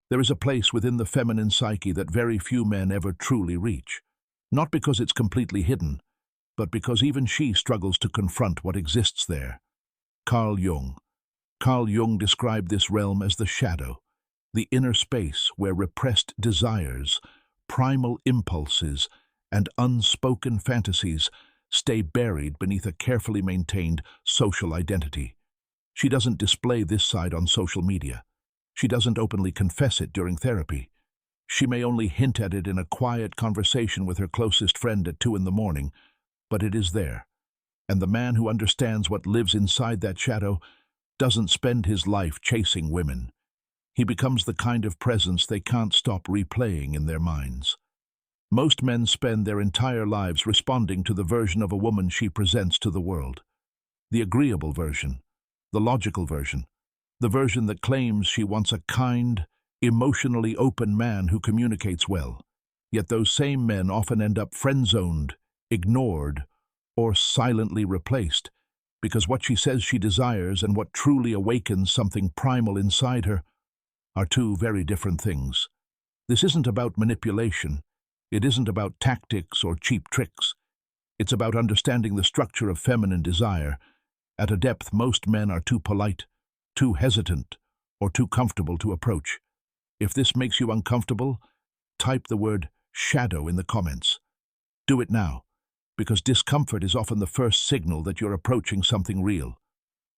There is a place within the feminine psyche that very few men ever truly reach, not because it's completely hidden, but because even she struggles to confront what exists there. Carl Jung. Carl Jung described this realm as the shadow, the inner space where repressed desires, primal impulses, and unspoken fantasies stay buried beneath a carefully maintained social identity. She doesn't display this side on social media. She doesn't openly confess it during therapy. She may only hint at it in a quiet conversation with her closest friend at 2 in the morning, but it is there. And the man who understands what lives inside that shadow doesn't spend his life chasing women. He becomes the kind of presence they can't stop replaying in their minds. Most men spend their entire lives responding to the version of a woman she presents to the world. The agreeable version, the logical version, the version that claims she wants a kind, emotionally open man who communicates well. Yet those same men often end up friend-zoned, ignored, or silently replaced, because what she says she desires and what truly awakens something primal inside her are two very different things. This isn't about manipulation. It isn't about tactics or cheap tricks. It's about understanding the structure of feminine desire at a depth most men are too polite, too hesitant, or too comfortable to approach. If this makes you uncomfortable, type the word shadow in the comments. Do it now, because discomfort is often the first signal that you're approaching something real.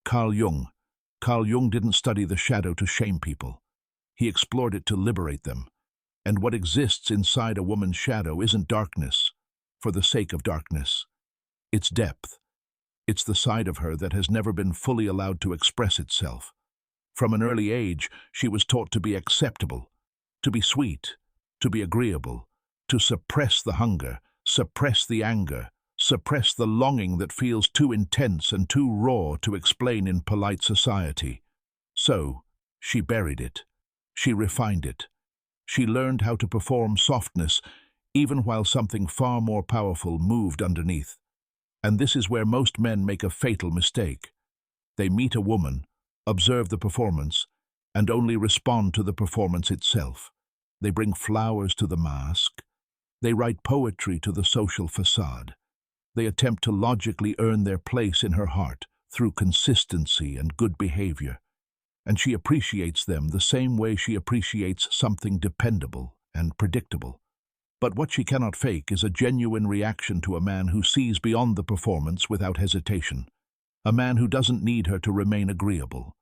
Carl Jung. Carl Jung didn't study the shadow to shame people. He explored it to liberate them. And what exists inside a woman's shadow isn't darkness, for the sake of darkness. It's depth. It's the side of her that has never been fully allowed to express itself. From an early age, she was taught to be acceptable, to be sweet, to be agreeable, to suppress the hunger, suppress the anger, suppress the longing that feels too intense and too raw to explain in polite society. So, she buried it. She refined it. She learned how to perform softness, even while something far more powerful moved underneath. And this is where most men make a fatal mistake. They meet a woman, observe the performance, and only respond to the performance itself. They bring flowers to the mask. They write poetry to the social facade. They attempt to logically earn their place in her heart through consistency and good behavior. And she appreciates them the same way she appreciates something dependable and predictable. But what she cannot fake is a genuine reaction to a man who sees beyond the performance without hesitation. A man who doesn't need her to remain agreeable.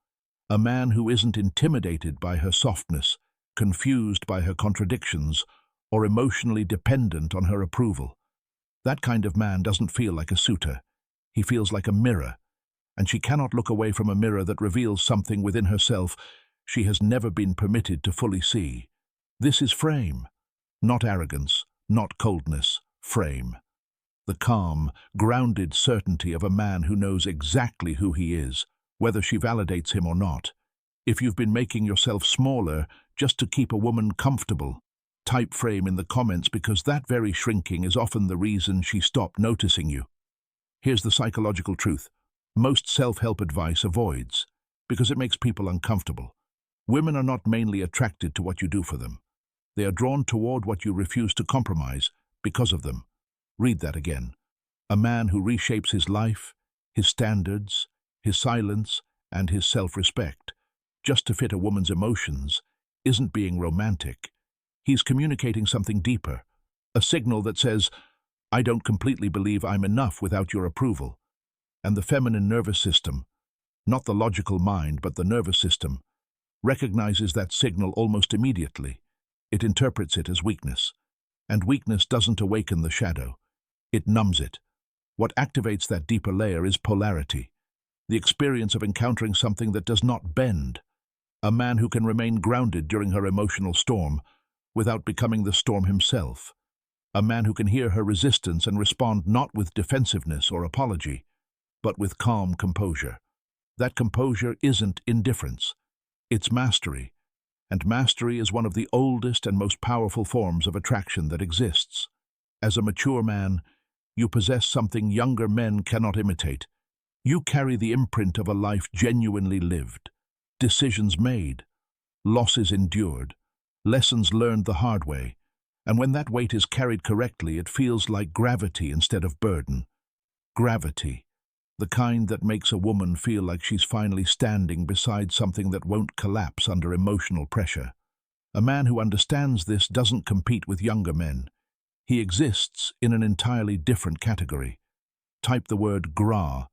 A man who isn't intimidated by her softness, confused by her contradictions, or emotionally dependent on her approval. That kind of man doesn't feel like a suitor. He feels like a mirror. And she cannot look away from a mirror that reveals something within herself she has never been permitted to fully see. This is frame. Not arrogance, not coldness, frame. The calm, grounded certainty of a man who knows exactly who he is, whether she validates him or not. If you've been making yourself smaller just to keep a woman comfortable, type frame in the comments, because that very shrinking is often the reason she stopped noticing you. Here's the psychological truth. Most self-help advice avoids, because it makes people uncomfortable. Women are not mainly attracted to what you do for them. They are drawn toward what you refuse to compromise because of them. Read that again. A man who reshapes his life, his standards, his silence, and his self-respect, just to fit a woman's emotions, isn't being romantic. He's communicating something deeper, a signal that says, I don't completely believe I'm enough without your approval. And the feminine nervous system, not the logical mind but the nervous system, recognizes that signal almost immediately. It interprets it as weakness. And weakness doesn't awaken the shadow. It numbs it. What activates that deeper layer is polarity, the experience of encountering something that does not bend. A man who can remain grounded during her emotional storm without becoming the storm himself. A man who can hear her resistance and respond not with defensiveness or apology, but with calm composure. That composure isn't indifference. It's mastery. And mastery is one of the oldest and most powerful forms of attraction that exists. As a mature man, you possess something younger men cannot imitate. You carry the imprint of a life genuinely lived, decisions made, losses endured, Lessons learned the hard way. And when that weight is carried correctly, it feels like gravity instead of burden. Gravity, the kind that makes a woman feel like she's finally standing beside something that won't collapse under emotional pressure. A man who understands this doesn't compete with younger men. He exists in an entirely different category. Type the word gra